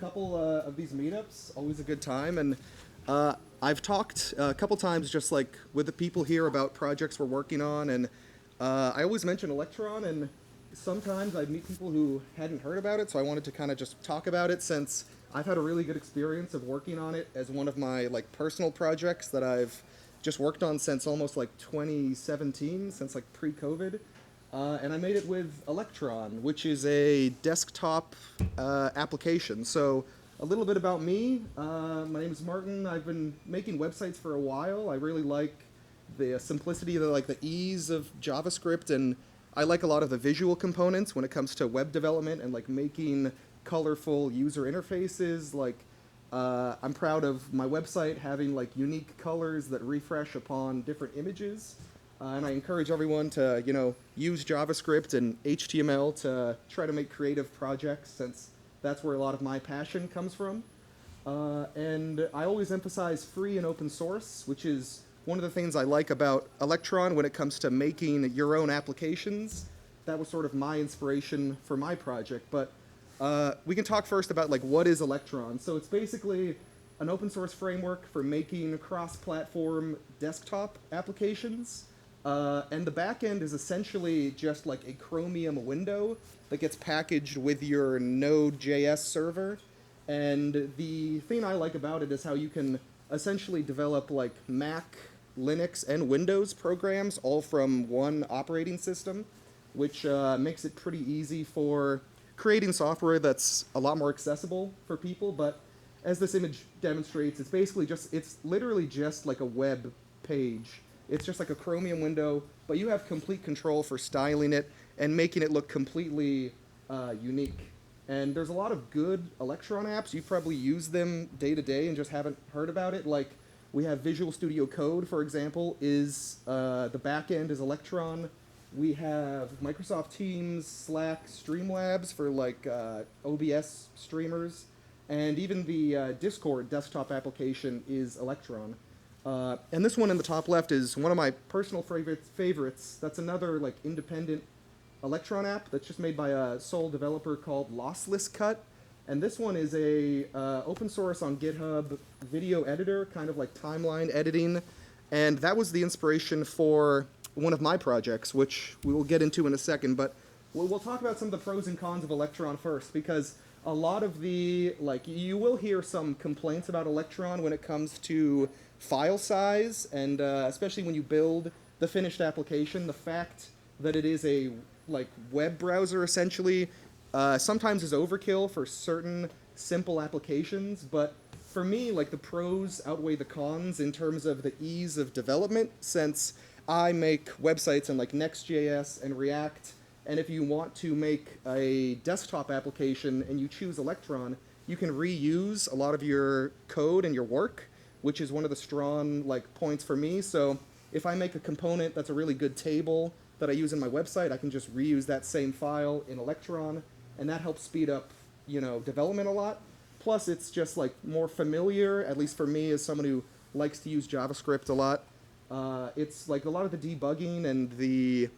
couple of these meetups, always a good time, and I've talked a couple times just like with the people here about projects we're working on, and I always mention Electron, and sometimes I'd meet people who hadn't heard about it, so I wanted to kind of just talk about it since I've had a really good experience of working on it as one of my like personal projects that I've just worked on since almost like 2017, since like pre-COVID. And I made it with Electron, which is a desktop application. So a little bit about me. My name is Martin. I've been making websites for a while. I really like the simplicity, the ease of JavaScript, and I like a lot of the visual components when it comes to web development and like making colorful user interfaces. I'm proud of my website having like unique colors that refresh upon different images. And I encourage everyone to, use JavaScript and HTML to try to make creative projects, since that's where a lot of my passion comes from. And I always emphasize free and open source, which is one of the things I like about Electron when it comes to making your own applications. That was sort of my inspiration for my project. But we can talk first about what is Electron. So it's basically an open source framework for making cross-platform desktop applications. And the backend is essentially just like a Chromium window that gets packaged with your Node.js server. And the thing I like about it is how you can essentially develop like Mac, Linux, and Windows programs all from one operating system, which makes it pretty easy for creating software that's a lot more accessible for people. But as this image demonstrates, it's literally just like a web page. It's just like a Chromium window, but you have complete control for styling it and making it look completely unique. And there's a lot of good Electron apps. You've probably used them day to day and just haven't heard about it. Like we have Visual Studio Code, for example, is the back end is Electron. We have Microsoft Teams, Slack, Streamlabs for like OBS streamers. And even the Discord desktop application is Electron. And this one in the top left is one of my personal favorites. That's another like independent Electron app that's just made by a sole developer called Lossless Cut. And this one is a open source on GitHub video editor, kind of like timeline editing. And that was the inspiration for one of my projects, which we will get into in a second. But we'll talk about some of the pros and cons of Electron first, because a lot of the, you will hear some complaints about Electron when it comes to file size, and especially when you build the finished application, the fact that it is a web browser essentially sometimes is overkill for certain simple applications. But for me, the pros outweigh the cons in terms of the ease of development, since I make websites in Next.js and React. And if you want to make a desktop application and you choose Electron, you can reuse a lot of your code and your work, which is one of the strong points for me. So if I make a component that's a really good table that I use in my website, I can just reuse that same file in Electron, and that helps speed up development a lot. Plus it's just more familiar, at least for me as someone who likes to use JavaScript a lot. It's a lot of the debugging and the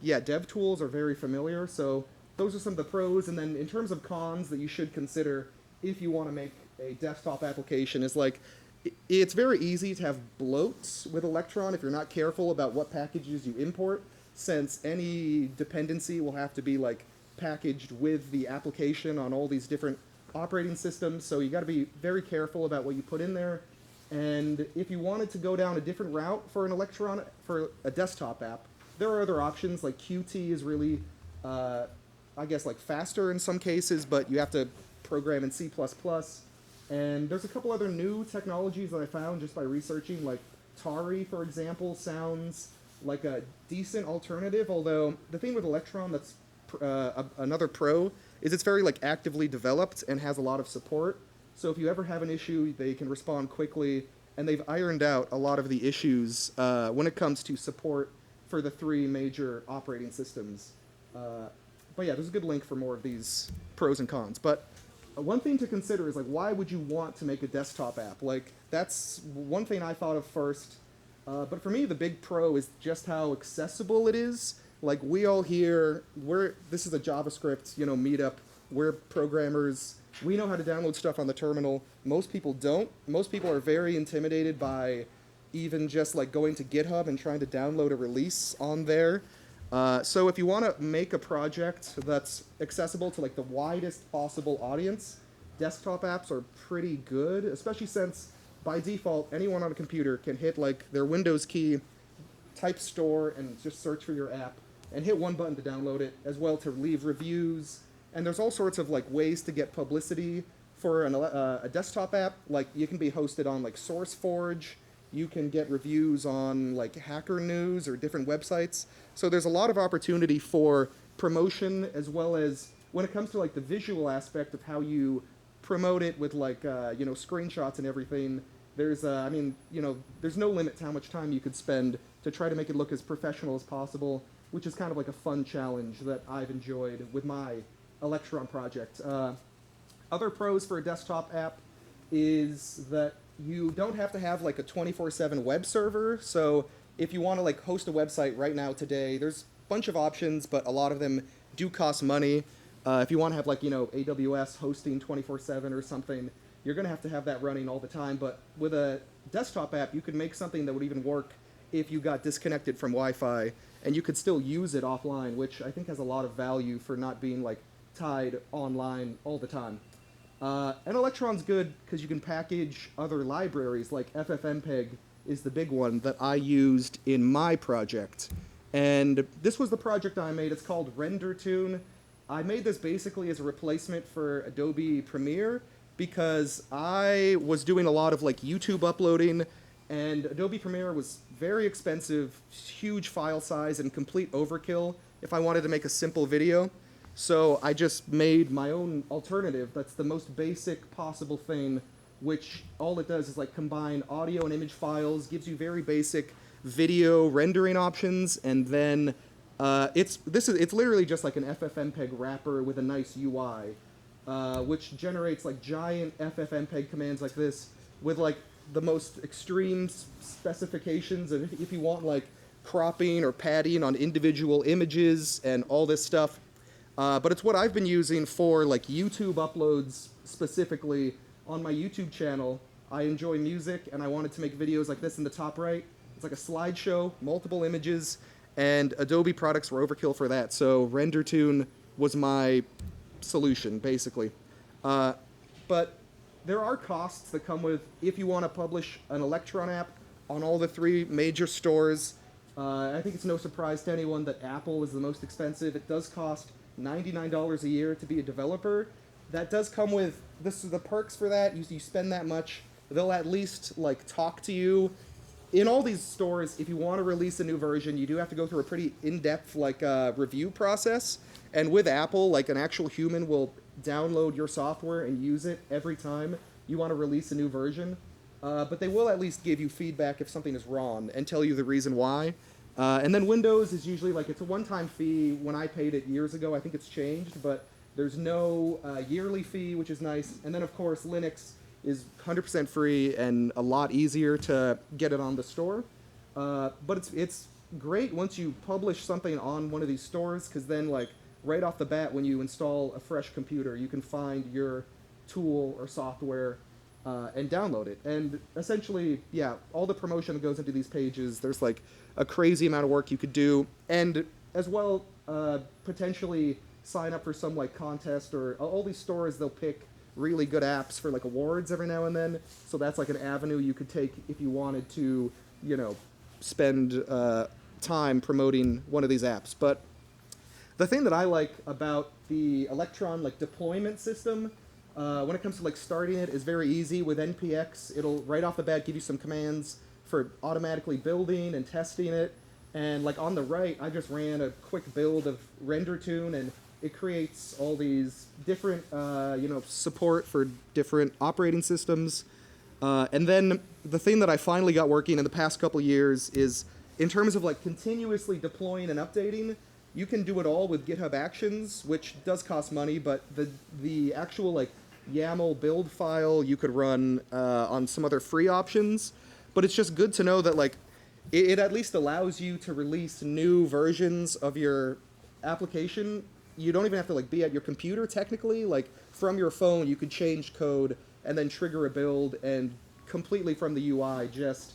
dev tools are very familiar. So those are some of the pros. And then in terms of cons that you should consider if you want to make a desktop application is it's very easy to have bloats with Electron if you're not careful about what packages you import, since any dependency will have to be packaged with the application on all these different operating systems. So you got to be very careful about what you put in there. And if you wanted to go down a different route for an Electron, for a desktop app, there are other options. Qt is really, faster in some cases, but you have to program in C++. And there's a couple other new technologies that I found just by researching, Tari, for example, sounds like a decent alternative, although the thing with Electron that's another pro is it's very actively developed and has a lot of support. So if you ever have an issue, they can respond quickly, and they've ironed out a lot of the issues when it comes to support for the three major operating systems. But yeah, there's a good link for more of these pros and cons. But one thing to consider is why would you want to make a desktop app? That's one thing I thought of first. But for me, the big pro is just how accessible it is. We all here, this is a JavaScript, meetup. we're programmers. We know how to download stuff on the terminal. Most people don't. Most people are very intimidated by even just like going to GitHub and trying to download a release on there. So if you want to make a project that's accessible to like the widest possible audience, desktop apps are pretty good, especially since by default anyone on a computer can hit like their Windows key, type store, and just search for your app, and hit one button to download it, as well to leave reviews. And there's all sorts of like ways to get publicity for a desktop app. Like you can be hosted on like SourceForge. You can get reviews on like Hacker News or different websites. So there's a lot of opportunity for promotion, as well as when it comes to like the visual aspect of how you promote it with like screenshots and everything. There's there's no limit to how much time you could spend to try to make it look as professional as possible, which is kind of like a fun challenge that I've enjoyed with my Electron project. Other pros for a desktop app is that you don't have to have like a 24/7 web server. So if you want to like host a website right now today, there's a bunch of options, but a lot of them do cost money. If you want to have like AWS hosting 24/7 or something, you're going to have that running all the time. But with a desktop app, you could make something that would even work if you got disconnected from Wi-Fi, and you could still use it offline, which I think has a lot of value for not being like tied online all the time. And Electron's good because you can package other libraries, like FFmpeg is the big one that I used in my project. And this was the project I made. It's called RenderTune. I made this basically as a replacement for Adobe Premiere because I was doing a lot of like YouTube uploading, and Adobe Premiere was very expensive, huge file size, and complete overkill if I wanted to make a simple video. So I just made my own alternative that's the most basic possible thing, which all it does is like combine audio and image files, gives you very basic video rendering options, and then it's literally just like an FFmpeg wrapper with a nice UI, which generates like giant FFmpeg commands like this with like the most extreme specifications of if you want like cropping or padding on individual images and all this stuff. But it's what I've been using for like YouTube uploads specifically on my YouTube channel. I enjoy music, and I wanted to make videos like this in the top right. It's like a slideshow, multiple images, and Adobe products were overkill for that. So RenderTune was my solution, basically. But there are costs that come with if you want to publish an Electron app on all the three major stores. I think it's no surprise to anyone that Apple is the most expensive. It does cost $99 a year to be a developer. That does come with the perks for that. You spend that much, they'll at least like talk to you. In all these stores, if you want to release a new version, you do have to go through a pretty in-depth like review process. And with Apple, like an actual human will download your software and use it every time you want to release a new version. But they will at least give you feedback if something is wrong and tell you the reason why. And then Windows is usually like it's a one-time fee. When I paid it years ago, I think it's changed, but there's no yearly fee, which is nice. And then, of course, Linux is 100% free and a lot easier to get it on the store. But it's great once you publish something on one of these stores, because then, like, right off the bat, when you install a fresh computer, you can find your tool or software and download it. And essentially, yeah, all the promotion that goes into these pages, there's like a crazy amount of work you could do, and as well potentially sign up for some like contest, or all these stores, they'll pick really good apps for like awards every now and then. So that's like an avenue you could take if you wanted to, spend time promoting one of these apps. But the thing that I like about the Electron like deployment system, when it comes to like starting it, is very easy. With npx, it'll right off the bat give you some commands for automatically building and testing it. And like on the right, I just ran a quick build of RenderTune, and it creates all these different support for different operating systems. And then the thing that I finally got working in the past couple years is, in terms of like continuously deploying and updating, you can do it all with GitHub Actions, which does cost money, but the actual like YAML build file you could run on some other free options. But it's just good to know that like it at least allows you to release new versions of your application, you don't even have to like be at your computer technically. Like from your phone, you could change code and then trigger a build and completely from the UI just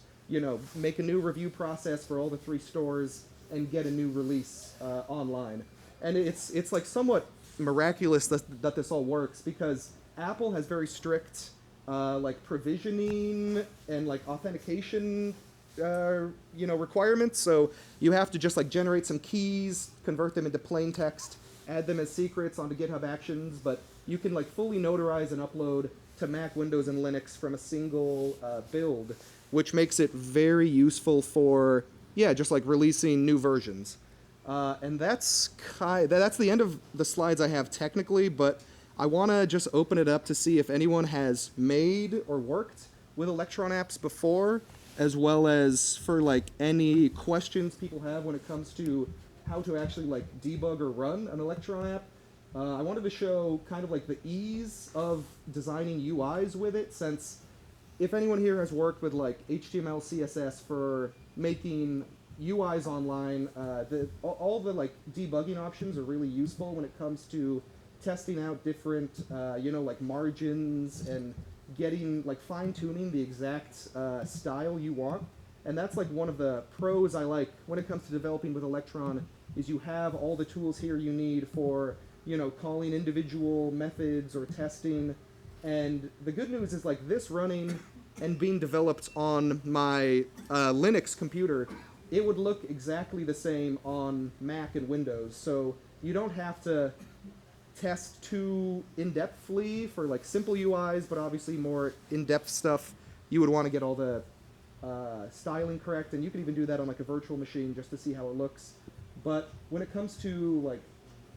make a new review process for all the 3 stores and get a new release online. And it's like somewhat miraculous that this all works because Apple has very strict like provisioning and like authentication requirements. So you have to just like generate some keys, convert them into plain text, add them as secrets onto GitHub Actions, but you can like fully notarize and upload to Mac, Windows, and Linux from a single build, which makes it very useful for just like releasing new versions. And that's the end of the slides I have technically, but I want to just open it up to see if anyone has made or worked with Electron apps before, as well as for like any questions people have when it comes to how to actually like debug or run an Electron app. I wanted to show kind of like the ease of designing UIs with it, since if anyone here has worked with like HTML, CSS for making UIs online, all the like debugging options are really useful when it comes to testing out different, like margins and getting like fine-tuning the exact style you want. And that's like one of the pros I like when it comes to developing with Electron, is you have all the tools here you need for calling individual methods or testing. And the good news is like this running and being developed on my Linux computer, it would look exactly the same on Mac and Windows. So you don't have to test too in-depthly for like simple UIs, but obviously more in-depth stuff, you would want to get all the styling correct, and you can even do that on like a virtual machine just to see how it looks. But when it comes to like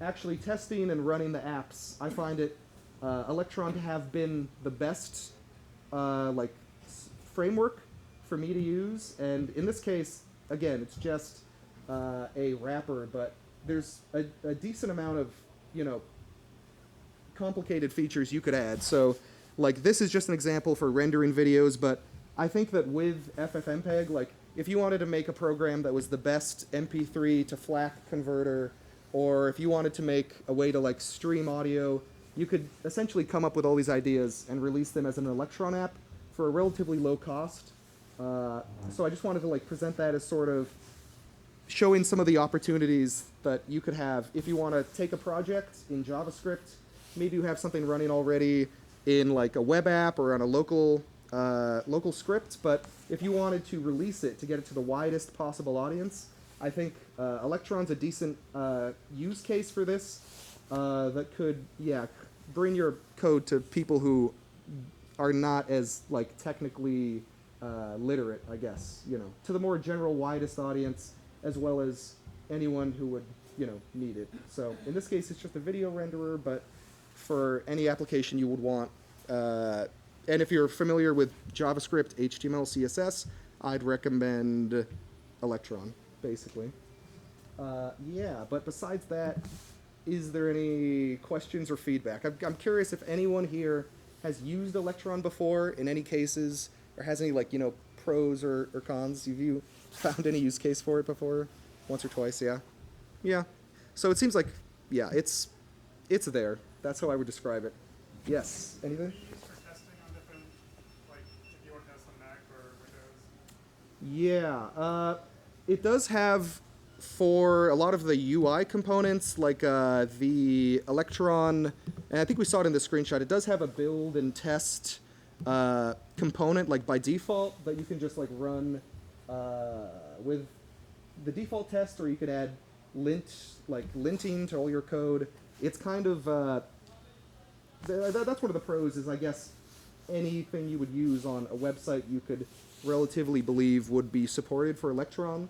actually testing and running the apps, I find it Electron to have been the best framework for me to use. And in this case, again, it's just a wrapper, but there's a decent amount of complicated features you could add. So like this is just an example for rendering videos, but I think that with FFmpeg, like if you wanted to make a program that was the best MP3 to FLAC converter, or if you wanted to make a way to like stream audio, you could essentially come up with all these ideas and release them as an Electron app for a relatively low cost. So I just wanted to like present that as sort of showing some of the opportunities that you could have if you want to take a project in JavaScript. Maybe you have something running already in like a web app or on a local script, but if you wanted to release it to get it to the widest possible audience, I think Electron's a decent use case for this that could, bring your code to people who are not as like technically literate, I guess, to the more general, widest audience, as well as anyone who would, need it. So in this case, it's just a video renderer, but for any application you would want, and if you're familiar with JavaScript, HTML, CSS, I'd recommend Electron, basically. But besides that, is there any questions or feedback? I'm curious if anyone here has used Electron before in any cases, or has any like pros or cons. Have you found any use case for it before? Once or twice, yeah. Yeah. So it seems like it's there. That's how I would describe it. Yes. Anything? Yeah, it does have, for a lot of the UI components, like the Electron, and I think we saw it in the screenshot, it does have a build and test component, like by default, that you can just like run with the default test, or you could add linting to all your code. It's kind of, that's one of the pros is, I guess, anything you would use on a website you could relatively believe would be supported for Electron.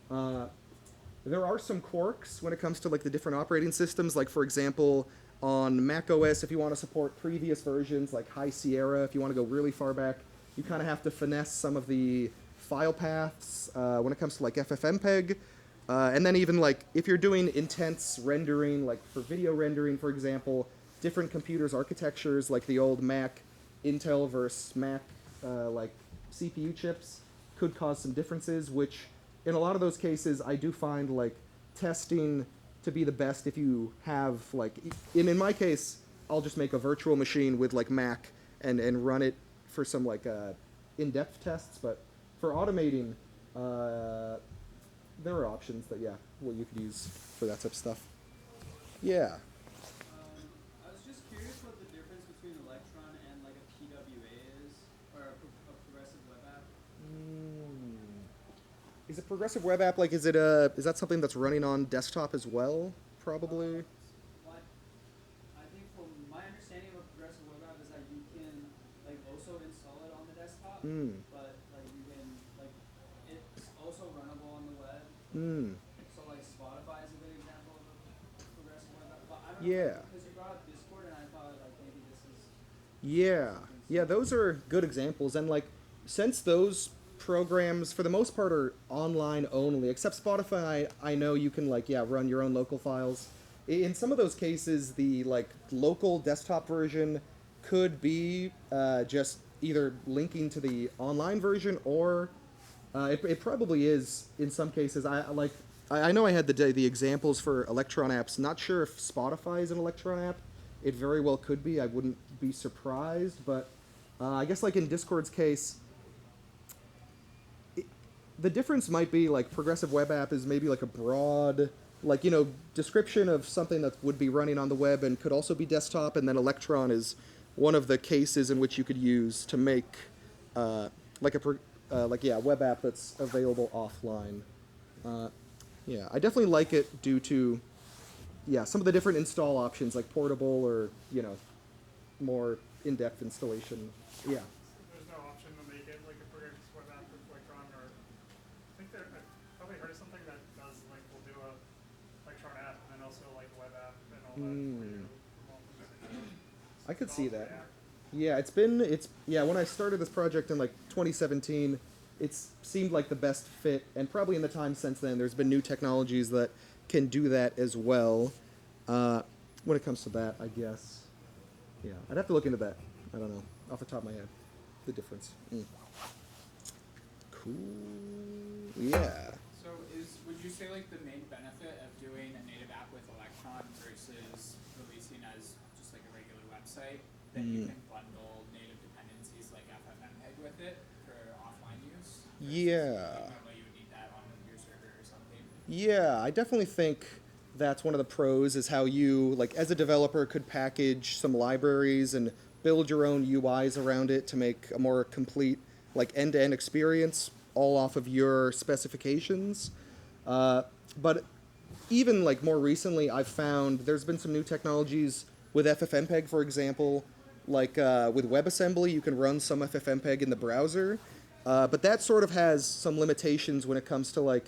There are some quirks when it comes to like the different operating systems. Like for example, on Mac OS, if you want to support previous versions like High Sierra, if you want to go really far back, you kind of have to finesse some of the file paths when it comes to like FFmpeg. And then even like if you're doing intense rendering, like for video rendering, for example, different computers' architectures, like the old Mac Intel versus Mac like CPU chips, could cause some differences, which in a lot of those cases I do find like testing to be the best if you have like in my case, I'll just make a virtual machine with like Mac and run it for some like in-depth tests. But for automating, there are options that what you could use for that type of stuff. Yeah. I was just curious what the difference between Electron and like a PWA is, or a progressive web app. Is a progressive web app like is that something that's running on desktop as well? Probably. I think from my understanding of a progressive web app is that you can like also install it on the desktop, but like you can like it's also runnable on the web. So like Spotify is a good example of a progressive web app. But I don't know because you brought up Discord and I thought like maybe this is Yeah, those are good examples. And like since those programs for the most part are online only, except Spotify, I know you can like run your own local files. In some of those cases, the like local desktop version could be just either linking to the online version or it probably is in some cases. I know I had the examples for Electron apps. Not sure if Spotify is an Electron app. It very well could be. I wouldn't be surprised. But I guess like in Discord's case, the difference might be like progressive web app is maybe like a broad like description of something that would be running on the web and could also be desktop, and then Electron is one of the cases in which you could use to make like a web app that's available offline. I definitely like it due to some of the different install options like portable or more in-depth installation. There's no option to make it like a progressive web app with Electron, or I think I've probably heard of something that does like will do a Electron app and then also like a web app and all that for you. I could see that. Yeah, when I started this project in like 2017, it seemed like the best fit, and probably in the time since then, there's been new technologies that can do that as well. When it comes to that, I guess. Yeah, I'd have to look into that. I don't know, off the top of my head, the difference. Cool. Yeah. So would you say like the main benefit of doing a native app with Electron versus releasing as just like a regular website that you can bundle native dependencies like FFmpeg with it for offline use? Yeah. You would need that on your server or something. Yeah, I definitely think that's one of the pros is how you, like as a developer, could package some libraries and build your own UIs around it to make a more complete like end-to-end experience all off of your specifications. But even like more recently, I've found there's been some new technologies with FFmpeg, for example, like with WebAssembly, you can run some FFmpeg in the browser, but that sort of has some limitations when it comes to like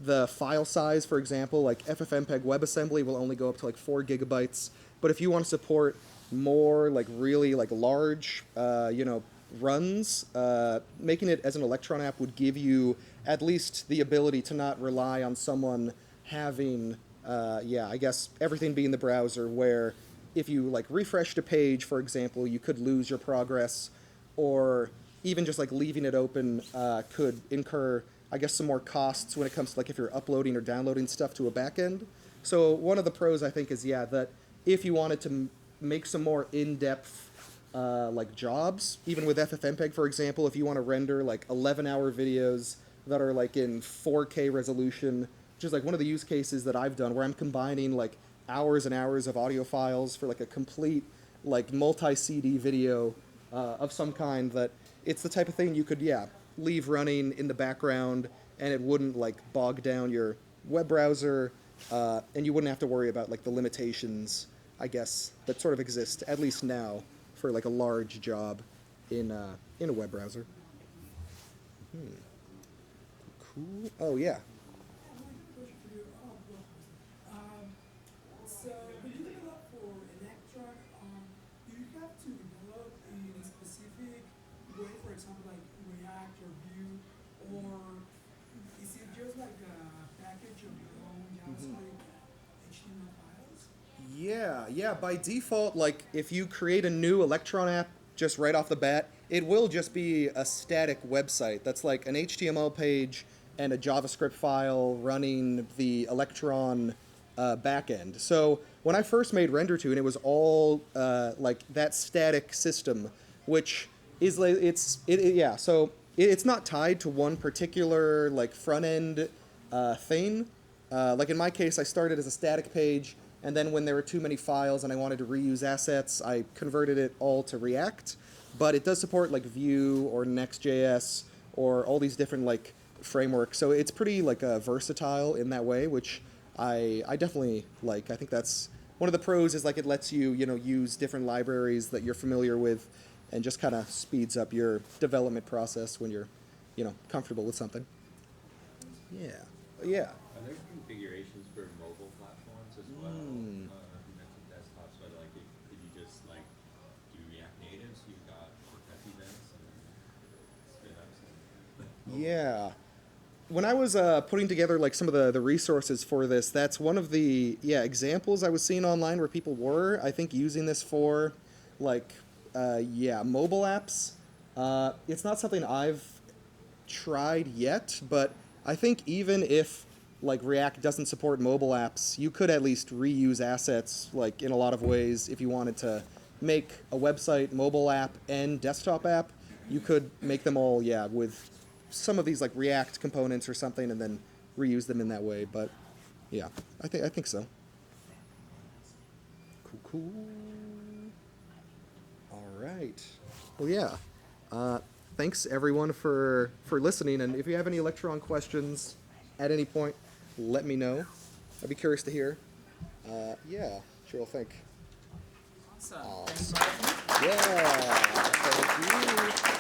the file size. For example, like FFmpeg WebAssembly will only go up to like 4 gigabytes, but if you want to support more like really like large, runs, making it as an Electron app would give you at least the ability to not rely on someone having, I guess everything being the browser, where if you like refreshed a page, for example, you could lose your progress, or even just like leaving it open could incur, I guess, some more costs when it comes to like if you're uploading or downloading stuff to a backend. So one of the pros I think is that if you wanted to make some more in-depth like jobs, even with FFmpeg, for example, if you want to render like 11-hour videos that are like in 4K resolution, which is like one of the use cases that I've done where I'm combining like hours and hours of audio files for like a complete like multi-CD video of some kind, that it's the type of thing you could leave running in the background and it wouldn't like bog down your web browser, and you wouldn't have to worry about like the limitations, I guess, that sort of exist at least now for like a large job in a web browser. Cool. Oh yeah. So when you develop for Electron, do you have to develop in a specific way, for example, like React or Vue, or is it just like a package of your own JavaScript HTML files? Yeah. By default, like if you create a new Electron app just right off the bat, it will just be a static website that's like an HTML page and a JavaScript file running the Electron backend. So when I first made RenderTune, it was all like that static system, which is like it's not tied to one particular like front end thing. Like in my case, I started as a static page, and then when there were too many files and I wanted to reuse assets, I converted it all to React. But it does support like Vue or Next.js or all these different like frameworks. So it's pretty like versatile in that way, which I definitely like. I think that's one of the pros is like it lets you, use different libraries that you're familiar with and just kind of speeds up your development process when you're, comfortable with something. Yeah. Yeah. Are there configurations for mobile platforms as well? You mentioned desktops, but like if you just like do React Native, so you've got test events and spin ups and Yeah. When I was putting together like some of the resources for this, that's one of the examples I was seeing online where people were, I think, using this for like mobile apps. It's not something I've tried yet, but I think even if like React doesn't support mobile apps, you could at least reuse assets like in a lot of ways. If you wanted to make a website, mobile app, and desktop app, you could make them all with some of these like React components or something, and then reuse them in that way. But yeah, I think so. Cool. All right. Well, yeah. Thanks everyone for listening. And if you have any Electron questions at any point, let me know. I'd be curious to hear. Sure. Think. Awesome. Awesome. Thanks, Martin. Yeah. Thank you.